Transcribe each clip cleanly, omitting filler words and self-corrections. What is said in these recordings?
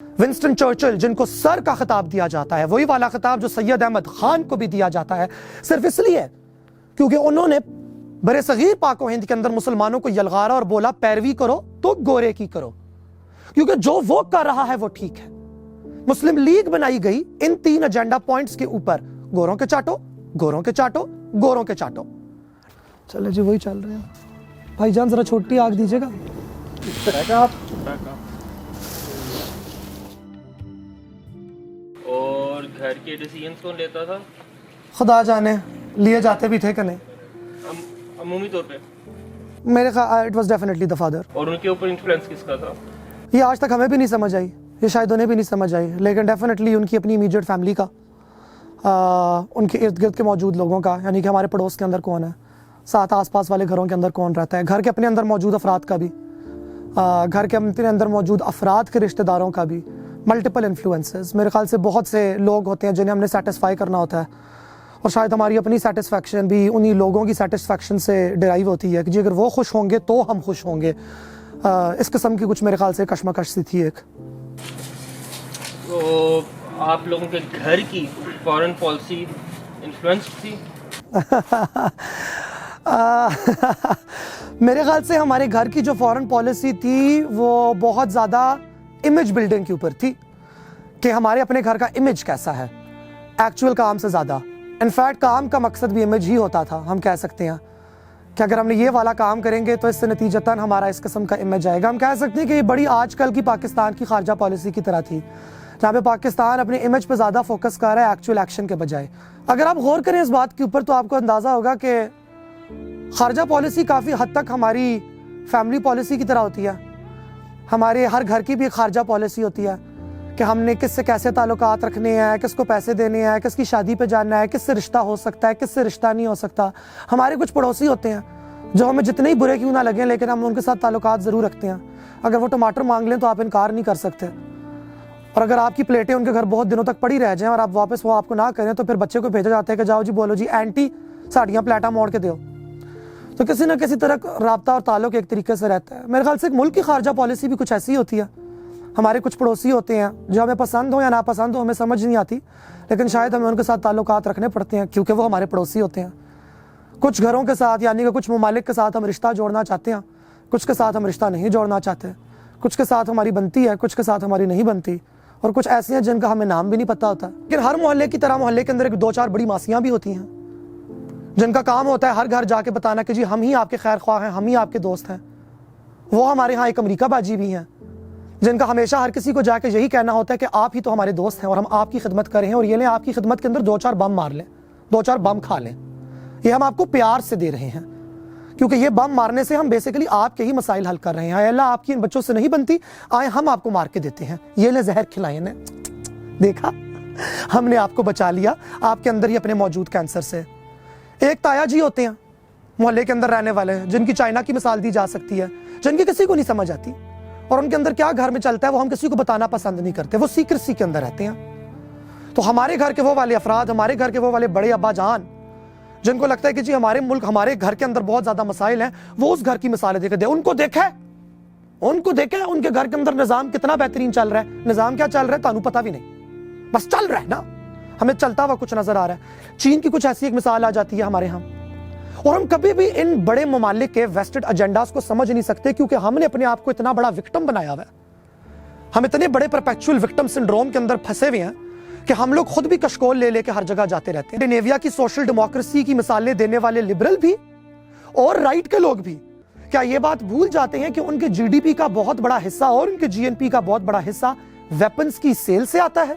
Winston Churchill, जिनको sir का खिताब दिया जाता है, वही वाला खिताब जो सैयद अहमद खान को भी दिया जाता है, सिर्फ इसलिए क्योंकि उन्होंने बरे सगीर पाक व हिंद के अंदर मुसलमानों को यलगारा और बोला पैरवी करो तो गोरे की करो, क्योंकि जो वो कर रहा है वो ठीक है। मुस्लिम लीग बनाई गई इन 3 एजेंडा पॉइंट्स के ऊपर, गोरों के चाटो, गोरों के चाटो, गोरों के चाटो। चले जी, वही चल रहे हैं भाईजान, जरा छोटी आग दीजिएगा। और घर के डिसीजंस कौन लेता था? खुदा जाने, लिए जाते भी थे कि नहीं। अमूमी तौर पे मेरे ख्याल it was definitely the father. और उनके ऊपर इन्फ्लुएंस किसका था? ये आज तक हमें भी नहीं समझ आई, ये शायद उन्हें भी नहीं समझ आई, लेकिन डेफिनेटली उनकी अपनी इमीडिएट फैमिली का, उनके इर्द गिर्द के मौजूद लोगों का, यानी कि हमारे पड़ोस के अंदर कौन है, साथ आसपास वाले घरों के अंदर कौन रहता है, घर के अपने अंदर मौजूद अफराद का भी, घर के अपने अंदर मौजूद अफराद के रिश्तेदारों का भी, मल्टीपल इन्फ्लुएंसेस। मेरे ख्याल से बहुत से लोग होते हैं जिन्हें हमने सेटिस्फाई करना होता है, और शायद हमारी अपनी सेटिस्फैक्शन भी उन्हीं लोगों की सेटिस्फैक्शन से डिराइव होती है कि जी अगर वो खुश होंगे तो हम खुश होंगे। इस किस्म की कुछ मेरे ख्याल से कशमकश सी थी एक। तो आप लोगों के घर की फॉरेन पॉलिसी इन्फ्लुएंस थी? मेरे ख्याल से हमारे घर की जो फॉरेन पॉलिसी थी वो बहुत ज़्यादा इमेज बिल्डिंग के ऊपर थी कि हमारे अपने घर का इमेज कैसा है, एक्चुअल काम से ज़्यादा। इनफैक्ट काम का मकसद भी इमेज ही होता था। हम कह सकते हैं कि अगर हमने ये वाला काम करेंगे तो इससे नतीजतन हमारा इस किस्म का इमेज आएगा। हम कह सकते हैं कि ये बड़ी आजकल की पाकिस्तान की खारजा पॉलिसी की तरह थी, जहाँ पे पाकिस्तान अपने इमेज पे ज़्यादा फोकस कर रहा है एक्चुअल एक्शन के बजाय। अगर आप गौर करें इस बात के ऊपर तो आपको अंदाज़ा होगा कि खारजा पॉलिसी काफ़ी हद तक हमारी फैमिली पॉलिसी की तरह होती है। हमारे हर घर की भी एक खारजा पॉलिसी होती है कि हमने किससे कैसे ताल्लुकात रखने हैं, किसको पैसे देने हैं, किसकी शादी पे जाना है, किससे रिश्ता हो सकता है, किससे रिश्ता नहीं हो सकता। हमारे कुछ पड़ोसी होते हैं जो हमें जितने ही बुरे क्यों ना लगें, लेकिन हम उनके साथ ताल्लुकात ज़रूर रखते हैं। अगर वो टमाटर मांग लें तो आप इनकार नहीं कर सकते, और अगर आपकी प्लेटें उनके घर बहुत दिनों तक पड़ी रह जाएं और आप वापस वो आपको ना करें तो फिर बच्चे को भेजा जाता है कि जाओ जी बोलो जी एंटी साड़ियाँ प्लेटा मोड़ के दो। तो किसी न किसी तरह राब्ता और ताल्लुक एक तरीके से रहता है। मेरे ख्याल से एक मुल्क की खारजा पॉलिसी भी कुछ ऐसी होती है। हमारे कुछ पड़ोसी होते हैं जो हमें पसंद हो या नापसंद हो, हमें समझ नहीं आती, लेकिन शायद हमें उनके साथ ताल्लुकात रखने पड़ते हैं क्योंकि वो हमारे पड़ोसी होते हैं। कुछ घरों के साथ यानी कि कुछ ममालिक के साथ हम रिश्ता जोड़ना चाहते हैं, कुछ के साथ हम रिश्ता नहीं जोड़ना चाहते, कुछ के साथ हमारी बनती है, कुछ के साथ हमारी नहीं बनती, और कुछ ऐसी हैं जिनका हमें नाम भी नहीं पता होता। लेकिन हर मोहल्ले की तरह मोहल्ले के अंदर 2-4 बड़ी मासियाँ भी होती हैं जिनका काम होता है हर घर जाके बताना कि जी हम ही आपके खैर ख्वाह हैं, हम ही आपके दोस्त हैं। वो हमारे यहाँ एक अमेरिका बाजी भी हैं जिनका हमेशा हर किसी को जाके यही कहना होता है कि आप ही तो हमारे दोस्त हैं और हम आपकी खिदमत करें, और ये लें आपकी खिदमत के अंदर 2-4 बम मार लें, 2-4 बम खा लें। ये हम आपको प्यार से दे रहे हैं क्योंकि ये बम मारने से हम बेसिकली आपके ही मसाइल हल कर रहे हैं। अल्लाह आपकी इन बच्चों से नहीं बनती, आए हम आपको मार के देते हैं, ये ले जहर खिलाए ने, देखा हमने आपको बचा लिया आपके अंदर ही अपने मौजूद कैंसर से। एक ताया जी होते हैं मोहल्ले के अंदर रहने वाले हैं जिनकी चाइना की मिसाल दी जा सकती है, जिनकी किसी को नहीं समझ आती, और उनके अंदर क्या घर में चलता है वो हम किसी को बताना पसंद नहीं करते, वो सीक्रेसी के अंदर रहते हैं। तो हमारे घर के वो वाले अफराद, हमारे घर के वो वाले बड़े अब्बा जान जिनको लगता है कि जी हमारे मुल्क, हमारे घर के अंदर बहुत ज्यादा मसाइल हैं, वो उस घर की मिसालें देकर दे, उनको देखे उनके घर के अंदर निजाम कितना बेहतरीन चल रहा है। निजाम क्या चल रहा है तानू पता भी नहीं, बस चल रहा है ना, हमें चलता हुआ कुछ नजर आ रहा है। चीन की कुछ ऐसी एक मिसाल आ जाती है हमारे यहाँ, और हम कभी भी इन बड़े ममालिक के वेस्टेड एजेंडास को समझ नहीं सकते क्योंकि हमने अपने आप को इतना बड़ा विक्टिम बनाया हुआ है। हम इतने बड़े परपेचुअल विक्टिम सिंड्रोम के अंदर फंसे हुए हैं कि हम लोग खुद भी कशकोल ले लेके हर जगह जाते रहते हैं। नेविया की सोशल डेमोक्रेसी की मिसालें देने वाले लिबरल भी और राइट के लोग भी क्या ये बात भूल जाते हैं कि उनके जीडीपी का बहुत बड़ा हिस्सा और उनके जीएनपी का बहुत बड़ा हिस्सा वेपन्स की सेल से आता है।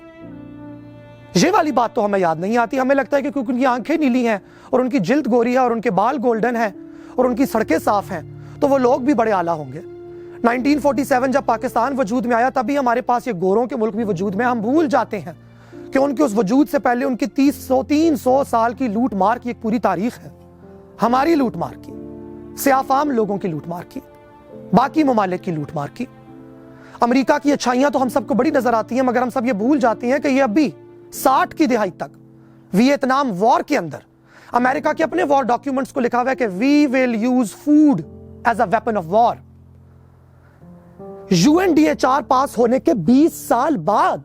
ये वाली बात तो हमें याद नहीं आती। हमें लगता है कि क्योंकि उनकी आंखें नीली हैं और उनकी जिल्द गोरी है और उनके बाल गोल्डन हैं और उनकी सड़कें साफ हैं तो वो लोग भी बड़े आला होंगे। 1947 जब पाकिस्तान वजूद में आया तभी हमारे पास ये गोरों के मुल्क भी वजूद में। हम भूल जाते हैं कि उनके उस वजूद से पहले उनकी 300 साल की लूट मार की एक पूरी तारीख है। हमारी लूट मार की, सियाफाम लोगों की लूट मार की, बाकी ममालिक की लूट मार की। अमेरिका की अच्छाइयां तो हम सबको बड़ी नजर आती हैं, मगर हम सब ये भूल जाते हैं कि ये अभी 60 की दिहाई तक वियतनाम वॉर के अंदर अमेरिका के अपने वॉर डॉक्यूमेंट्स को लिखा हुआ है कि we will use food as a weapon of war. UNDHR पास होने के 20 साल बाद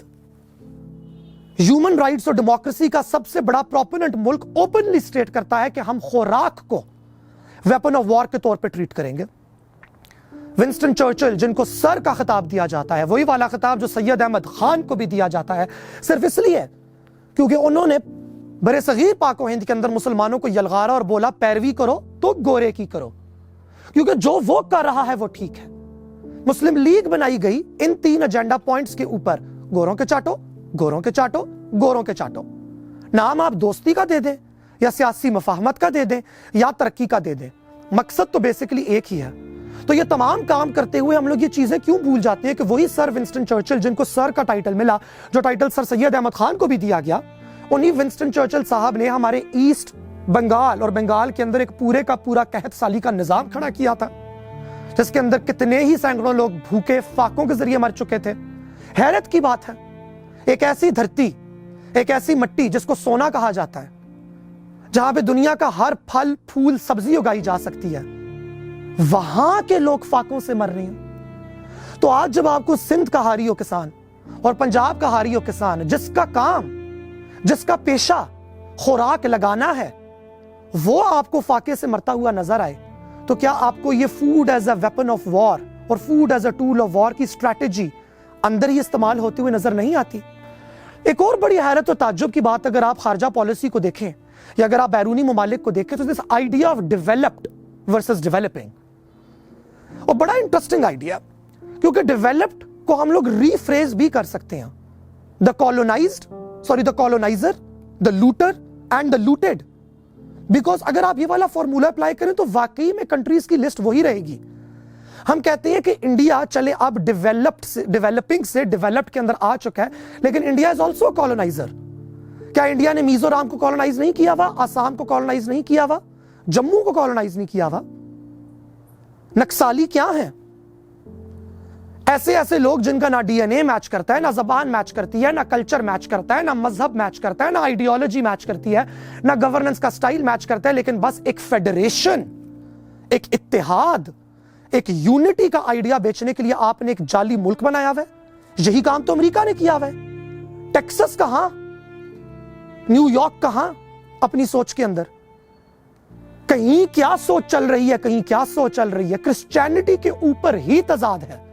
ह्यूमन राइट्स और डेमोक्रेसी का सबसे बड़ा प्रोपोनेंट मुल्क ओपनली स्टेट करता है कि हम खुराक को वेपन ऑफ वॉर के तौर पे ट्रीट करेंगे। विंस्टन चर्चिल, जिनको सर का खिताब दिया जाता है, वही वाला खिताब जो सैयद अहमद खान को भी दिया जाता है, सिर्फ इसलिए क्योंकि उन्होंने बड़े सगीर पाको हिंद के अंदर मुसलमानों को यलगारा और बोला पैरवी करो तो गोरे की करो, क्योंकि जो वो कर रहा है वो ठीक है। मुस्लिम लीग बनाई गई इन 3 एजेंडा पॉइंट्स के ऊपर, गोरों के चाटो, गोरों के चाटो, गोरों के चाटो। नाम आप दोस्ती का दे दें या सियासी मफाहमत का दे दें या तरक्की का दे दें, मकसद तो बेसिकली एक ही है। तो ये तमाम काम करते हुए हम लोग ये चीजें क्यों भूल जाते हैं कि वही सर विंस्टन चर्चिल, जिनको सर का टाइटल मिला, जो टाइटल सर सैयद अहमद खान को भी दिया गया, उन्हीं विंस्टन चर्चिल साहब ने हमारे ईस्ट बंगाल और बंगाल के अंदर एक पूरे का पूरा कहत साली का निजाम खड़ा किया था, जिसके अंदर कितने ही सैकड़ों लोग भूखे फाकों के जरिए मर चुके थे। हैरत की बात है, एक ऐसी धरती, एक ऐसी मिट्टी जिसको सोना कहा जाता है, जहां पे दुनिया का हर फल फूल सब्जी उगाई जा सकती है, वहां के लोग फाकों से मर रहे हैं। तो आज जब आपको सिंध का हारियो किसान और पंजाब का हारियो किसान, जिसका काम, जिसका पेशा खुराक लगाना है, वो आपको फाके से मरता हुआ नजर आए, तो क्या आपको ये food as a weapon of war और food as a tool of war की स्ट्रैटेजी अंदर ही इस्तेमाल होते हुए नजर नहीं आती? एक और बड़ी हैरत और ताज्जुब की बात, अगर आप खारजा पॉलिसी को देखें या अगर आप बैरूनी ममालिक को देखें, तो this idea of developed versus developing, और बड़ा इंटरेस्टिंग आइडिया, क्योंकि डेवलप्ड को हम लोग रीफ्रेज भी कर सकते हैं, the coloniser, the looter and the looted. Because अगर आप ये वाला फॉर्मूला अप्लाई करें तो वाकई में कंट्रीज की लिस्ट वही रहेगी। हम कहते हैं कि इंडिया चले अब डेवलपिंग से डेवलप्ड के अंदर आ चुका है, लेकिन इंडिया इज ऑल्सो कॉलोनाइजर। क्या इंडिया ने मिजोरम को कॉलोनाइज नहीं किया हुआ, आसाम को कॉलोनाइज नहीं किया हुआ, जम्मू को कॉलोनाइज नहीं किया हुआ? नक्सली क्या है? ऐसे ऐसे लोग जिनका ना डीएनए मैच करता है, ना जबान मैच करती है, ना कल्चर मैच करता है, ना मजहब मैच करता है, ना आइडियोलॉजी मैच करती है, ना गवर्नेंस का स्टाइल मैच करता है, लेकिन बस एक फेडरेशन, एक इत्तेहाद, एक यूनिटी का आइडिया बेचने के लिए आपने एक जाली मुल्क बनाया हुआ है। यही काम तो अमेरिका ने किया हुआ है। टेक्सास कहां, न्यूयॉर्क कहां अपनी सोच के अंदर? कहीं क्या सोच चल रही है, कहीं क्या सोच चल रही है। क्रिश्चियनिटी के ऊपर ही तजाद है।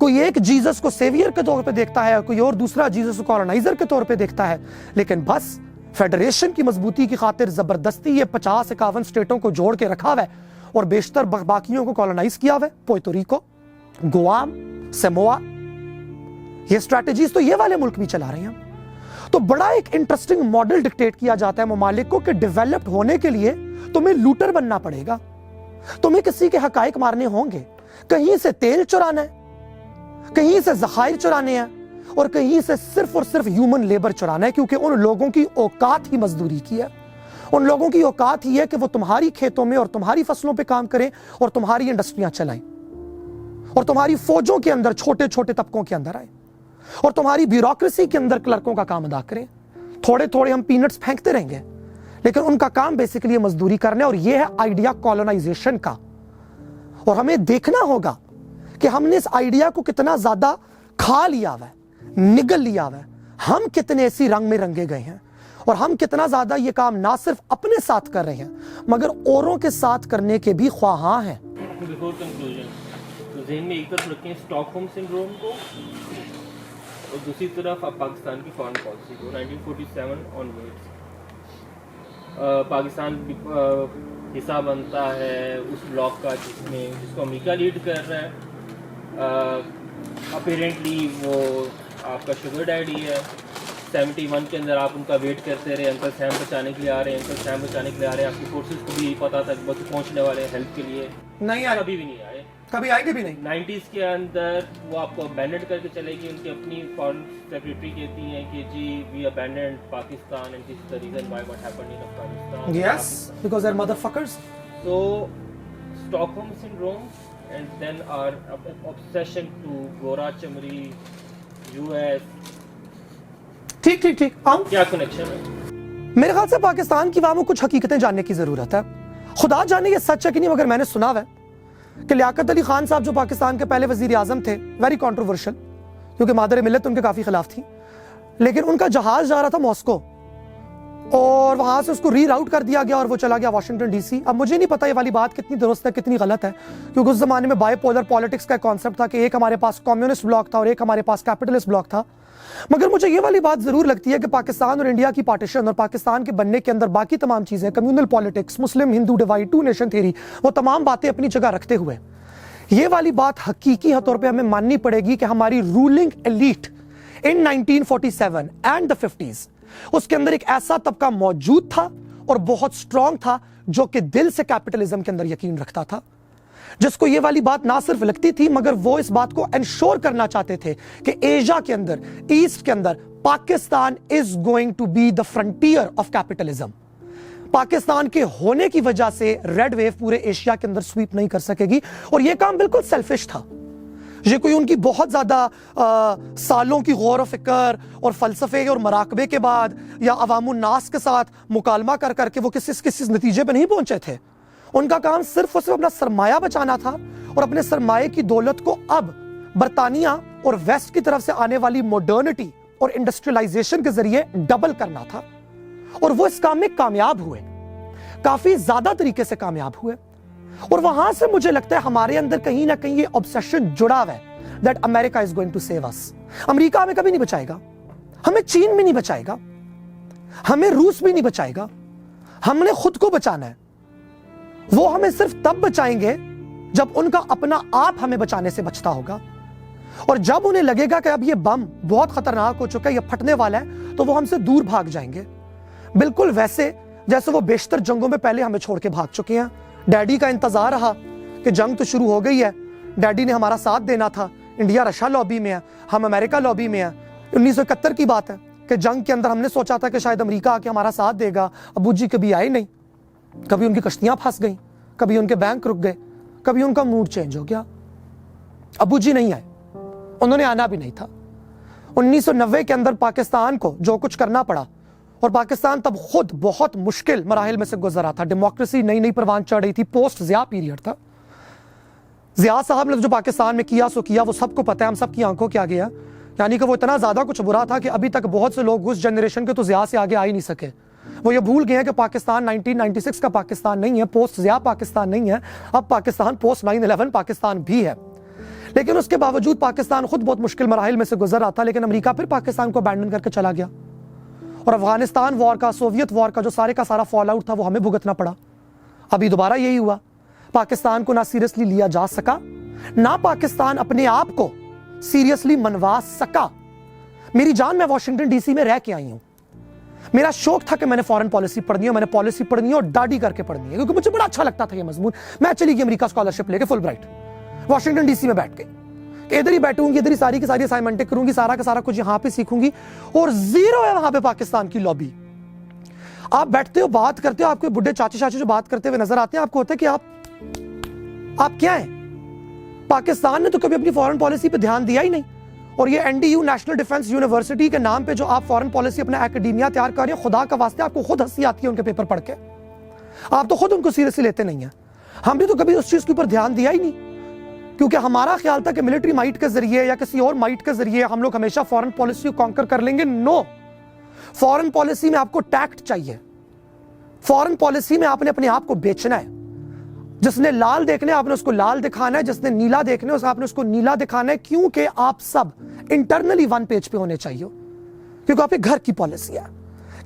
कोई एक जीसस को सेवियर के तौर पे देखता है, कोई और दूसरा जीसस को कॉलोनाइजर के तौर पे देखता है, लेकिन बस फेडरेशन की मजबूती की खातिर जबरदस्ती ये 50-51 स्टेटों को जोड़ के रखा हुआ है और बेशतर बाकियों को कॉलोनाइज किया हुआ है। पोर्टोरिको, गुआम, सेमोआ, ये स्ट्रैटेजीज तो ये वाले मुल्क भी चला रहे हैं। तो बड़ा एक इंटरेस्टिंग मॉडल डिक्टेट किया जाता है ममालिक को कि डेवलप्ड होने के लिए तुम्हें लूटर बनना पड़ेगा, तुम्हें किसी के हकाइक मारने होंगे, कहीं से तेल चुराना है, कहीं से ज़खायर चुराने हैं और कहीं से सिर्फ और सिर्फ ह्यूमन लेबर चुराना है, क्योंकि उन लोगों की औकात ही मजदूरी की है। उन लोगों की औकात ही है कि वो तुम्हारी खेतों में और तुम्हारी फसलों पे काम करें और तुम्हारी इंडस्ट्रियां चलाएं और तुम्हारी फौजों के अंदर छोटे छोटे तबकों के अंदर आए और तुम्हारी ब्यूरोक्रेसी के अंदर क्लर्कों का काम अदा करें। थोड़े थोड़े हम पीनट्स फेंकते रहेंगे, लेकिन उनका काम बेसिकली मजदूरी करना है। और यह है आइडिया कॉलोनाइजेशन का। और हमें देखना होगा कि हमने इस आइडिया को कितना ज्यादा खा लिया हुआ है, निगल लिया हुआ है, हम कितने ऐसी रंग में रंगे गए हैं और हम कितना ज्यादा ये काम ना सिर्फ अपने साथ कर रहे हैं मगर औरों के साथ करने के भी ख्वाहां हैं। बिफोर कंक्लूजन, तो ज़हन में एक तरफ रखें स्टॉकहोम सिंड्रोम को और दूसरी तरफ आप पाकिस्तान की फॉरेन पॉलिसी को 1947 ऑनवर्ड्स। पाकिस्तान हिस्सा बनता है उस ब्लॉक का जिसको अमेरिका लीड कर रहा है। अपेरेंटली वो आपका शुगर डैडी है। 71 के अंदर आप उनका वेट करते रहे, अंकल सैम बचाने के लिए आ रहे हैं, अंकल सैम बचाने के लिए आ रहे हैं। आपकी फोर्सेस को भी यही पता था कि बस पहुंचने वाले हैं हेल्प के लिए, नहीं आए, कभी भी नहीं आए, कभी आएंगे भी नहीं। 90s के अंदर वो आपको अबैंडन करके चलेगी। उनकी अपनी फॉरेन सेक्रेटरी कहती हैं कि जी we abandon Pakistan and this is the reason why what happened in Afghanistan. Yes, because they are motherfuckers. So Stockholm syndrome and then our obsession to Gora Chamri, US, ठीक ठीक ठीक, हम क्या कनेक्शन है? मेरे ख्याल से पाकिस्तान की वाम को कुछ हकीकतें जानने की जरूरत है। खुदा जाने ये सच है कि नहीं, मगर मैंने सुना हुआ है कि लियाकत अली खान साहब जो पाकिस्तान के पहले वजीर आजम थे, वेरी कॉन्ट्रोवर्शियल, क्योंकि मादर मिल्लत उनके काफ़ी खिलाफ थी, लेकिन उनका जहाज़ जा रहा था मॉस्को और वहां से उसको रीराउट कर दिया गया और वो चला गया वाशिंगटन डीसी। अब मुझे नहीं पता ये वाली बात कितनी दुरुस्त है कितनी गलत है, क्योंकि उस जमाने में बाइपोलर पॉलिटिक्स का कॉन्सेप्ट था कि एक हमारे पास कम्युनिस्ट ब्लॉक था और एक हमारे पास कैपिटलिस्ट ब्लॉक था। मगर मुझे ये वाली बात जरूर लगती है कि पाकिस्तान और इंडिया की पार्टीशन और पाकिस्तान के बनने के अंदर बाकी तमाम चीजें, communal politics, Muslim Hindu divide, two nation theory, वो तमाम बातें अपनी जगह रखते हुए ये वाली बात हकीकी तौर पे हमें माननी पड़ेगी कि हमारी ruling elite in 1947 and the 50s, उसके अंदर एक ऐसा तबका मौजूद था और बहुत स्ट्रांग था जो कि दिल से कैपिटलिज्म के अंदर यकीन रखता था, जिसको ये वाली बात ना सिर्फ लगती थी मगर वो इस बात को एंश्योर करना चाहते थे कि एशिया के अंदर, ईस्ट के अंदर, Pakistan is going to be the frontier of capitalism. Pakistan के होने की वजह से रेड वेव पूरे एशिया के अंदर स्वीप नहीं कर सकेगी। और यह काम बिल्कुल सेल्फिश था, ये कोई उनकी बहुत ज्यादा सालों की गौर फिक्र और फलसफे और मराकबे के बाद या अवामुन नास के साथ मुकालमा कर करके वो किसी नतीजे पर नहीं पहुंचे थे। उनका काम सिर्फ और सिर्फ अपना सरमाया बचाना था और अपने सरमाए की दौलत को अब बरतानिया और वेस्ट की तरफ से आने वाली मॉडर्निटी और इंडस्ट्रियलाइजेशन के जरिए डबल करना था। और वो इस काम में कामयाब हुए, काफी ज्यादा तरीके से कामयाब हुए। और वहां से मुझे लगता है हमारे अंदर कहीं ना कहीं ये ऑब्सेशन जुड़ा हुआ है that America is going to save us. America हमें कभी नहीं बचाएगा, हमें चीन भी नहीं बचाएगा, हमें रूस भी नहीं बचाएगा, हमने खुद को बचाना है। वो हमें सिर्फ तब बचाएंगे जब उनका अपना आप हमें बचाने से बचता होगा। और जब उन्हें लगेगा कि अब ये बम बहुत खतरनाक हो चुका है, ये फटने वाला है, तो वो हमसे दूर भाग जाएंगे, बिल्कुल वैसे जैसे वो बेशतर जंगों में पहले हमें छोड़ के भाग चुके हैं। डैडी का इंतजार रहा कि जंग तो शुरू हो गई है, डैडी ने हमारा साथ देना था। इंडिया रशिया लॉबी में है, हम अमेरिका लॉबी में है। 1971 की बात है कि जंग के अंदर हमने सोचा था कि शायद अमेरिका आके हमारा साथ देगा। अबू जी कभी आए नहीं, कभी उनकी कश्तियां फंस गई, कभी उनके बैंक रुक गए, कभी उनका मूड चेंज हो गया। अबू जी नहीं आए, उन्होंने आना भी नहीं था। 1990 के अंदर पाकिस्तान को जो कुछ करना पड़ा, और पाकिस्तान तब खुद बहुत मुश्किल मराहिल में से गुजर रहा था, डेमोक्रेसी नई नई परवान चढ़ रही थी, पोस्ट जिया पीरियड था। जिया साहब ने जो पाकिस्तान में किया सो किया, वो सबको पता है, हम सबकी आंखों के आगे है। यानी कि वो इतना ज्यादा कुछ बुरा था कि अभी तक बहुत से लोग उस जनरेशन के तो जिया से आगे आ ही नहीं सके। वो ये भूल गए हैं कि पाकिस्तान 1996 का पाकिस्तान नहीं है, पोस्ट जिया पाकिस्तान नहीं है, अब पाकिस्तान पोस्ट 9/11 पाकिस्तान भी है। लेकिन उसके बावजूद पाकिस्तान खुद बहुत मुश्किल मराहिल में से गुजर रहा था, लेकिन अमेरिका फिर पाकिस्तान को अबैंडन करके चला गया और अफगानिस्तान वॉर का, सोवियत वॉर का जो सारे का सारा फॉल आउट था वो हमें भुगतना पड़ा। अभी दोबारा यही हुआ, पाकिस्तान को ना सीरियसली लिया जा सका, ना पाकिस्तान अपने आप को सीरियसली मनवा सका। मेरी जान, मैं वॉशिंगटन डीसी में रह के आई हूं, मेरा शौक था कि मैंने फॉरेन पॉलिसी पढ़नी है, मैंने पॉलिसी पढ़नी है और दाढ़ी करके पढ़नी है, क्योंकि मुझे बड़ा अच्छा लगता था ये मजमून। मैं चली गई अमेरिका स्कॉलरशिप लेके फुल ब्राइट, वॉशिंगटन डीसी में बैठ गई कि इधर ही बैठूंगी, इधर ही सारी की सारी असाइनमेंटें करूंगी, सारा का सारा कुछ यहां पे सीखूंगी। और जीरो है वहां पे पाकिस्तान की लॉबी। आप बैठते हो, बात करते हो, आपके बुढ़े चाची चाची जो बात करते हुए नजर आते हैं, आपको होता है कि आप क्या हैं। पाकिस्तान ने तो कभी अपनी फॉरेन पॉलिसी पे ध्यान दिया ही नहीं। और ये एनडीयू, नेशनल डिफेंस यूनिवर्सिटी के नाम पे जो आप फॉरेन पॉलिसी अपना एकेडमिया तैयार कर रहे हैं, खुदा का वास्ते आपको खुद हंसी आती है उनके पेपर पढ़ के, आप तो खुद उनको सीरियसली लेते नहीं है। हमने तो कभी उस चीज के ऊपर ध्यान दिया ही नहीं, क्योंकि हमारा ख्याल था कि मिलिट्री माइट के जरिए या किसी और माइट के जरिए हम लोग हमेशा फॉरेन पॉलिसी को कॉन्कर कर लेंगे। नो, फॉरेन पॉलिसी में आपको टैक्ट चाहिए, फॉरेन पॉलिसी में आपने अपने आप को बेचना है। जिसने लाल देखने आपने उसको लाल दिखाना है, जिसने नीला देखने आपने उसको नीला दिखाना है, क्योंकि आप सब इंटरनली वन पेज पे होने चाहिए। क्योंकि आपके घर की पॉलिसी है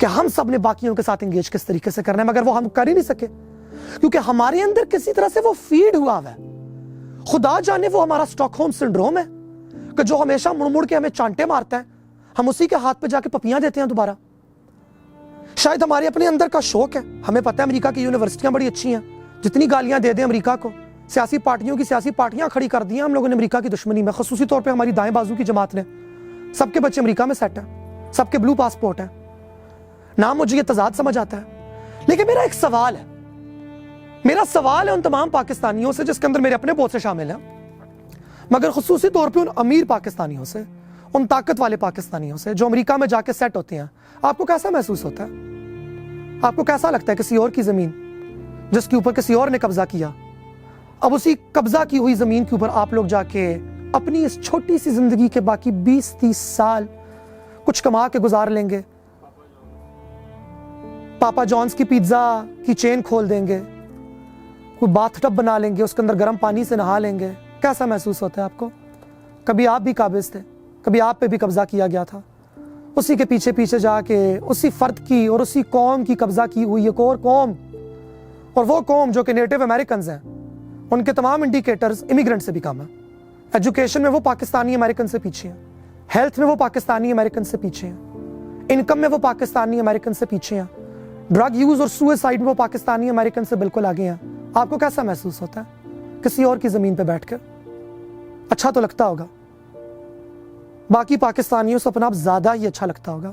कि हम सब ने बाकियों के साथ एंगेज किस तरीके से करना है, मगर वो हम कर ही नहीं सके क्योंकि हमारे अंदर किसी तरह से वो फीड हुआ है। खुदा जाने वो हमारा स्टॉकहोम सिंड्रोम है कि जो हमेशा मुड़ मुड़ के हमें चांटे मारता है, हम उसी के हाथ पे जाके पपियां देते हैं दोबारा। शायद हमारे अपने अंदर का शौक है, हमें पता है अमेरिका की यूनिवर्सिटियां बड़ी अच्छी हैं, जितनी गालियां दे दें अमेरिका को, सियासी पार्टियां खड़ी कर दी हैं हम लोगों ने अमेरिका की दुश्मनी में। खसूसी तौर पे हमारी दाएं बाजू की जमात ने, सबके बच्चे अमेरिका में सेट हैं, सबके ब्लू पासपोर्ट है ना, मुझे ये तजाद समझ आता है। लेकिन मेरा एक सवाल है, मेरा सवाल है उन तमाम पाकिस्तानियों से, जिसके अंदर मेरे अपने बहुत से शामिल हैं, मगर खसूसी तौर पे उन अमीर पाकिस्तानियों से, उन ताकत वाले पाकिस्तानियों से जो अमेरिका में जाके सेट होते हैं। आपको कैसा महसूस होता है? आपको कैसा लगता है किसी और की जमीन जिसके ऊपर किसी और ने कब्जा किया, अब उसी कब्जा की हुई ज़मीन के ऊपर आप लोग जाके अपनी इस छोटी सी ज़िंदगी के बाकी 20-30 साल कुछ कमा के गुजार लेंगे, पापा जॉन्स की पिज्ज़ा की चेन खोल देंगे, कोई बाथटब बना लेंगे, उसके अंदर गर्म पानी से नहा लेंगे। कैसा महसूस होता है आपको? कभी आप भी काबिज थे, कभी आप पे भी कब्जा किया गया था। उसी के पीछे पीछे जाके उसी फर्द की और उसी कौम की कब्जा की हुई एक और कौम, और वो कौम जो कि नेटिव अमेरिकन हैं, उनके तमाम इंडिकेटर्स इमिग्रेंट से भी कम है। एजुकेशन में वो पाकिस्तानी अमेरिकन से पीछे हैं, हेल्थ में वो पाकिस्तानी अमेरिकन से पीछे हैं, इनकम में वो पाकिस्तानी अमेरिकन से पीछे हैं, ड्रग यूज और सुसाइड में वो पाकिस्तानी अमेरिकन से बिल्कुल आगे हैं। आपको कैसा महसूस होता है किसी और की जमीन पे बैठ कर? अच्छा तो लगता होगा, बाकी पाकिस्तानियों से अपना आप ज्यादा ही अच्छा लगता होगा,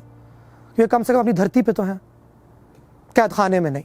क्योंकि कम से कम अपनी धरती पे तो हैं, कैद खाने में नहीं।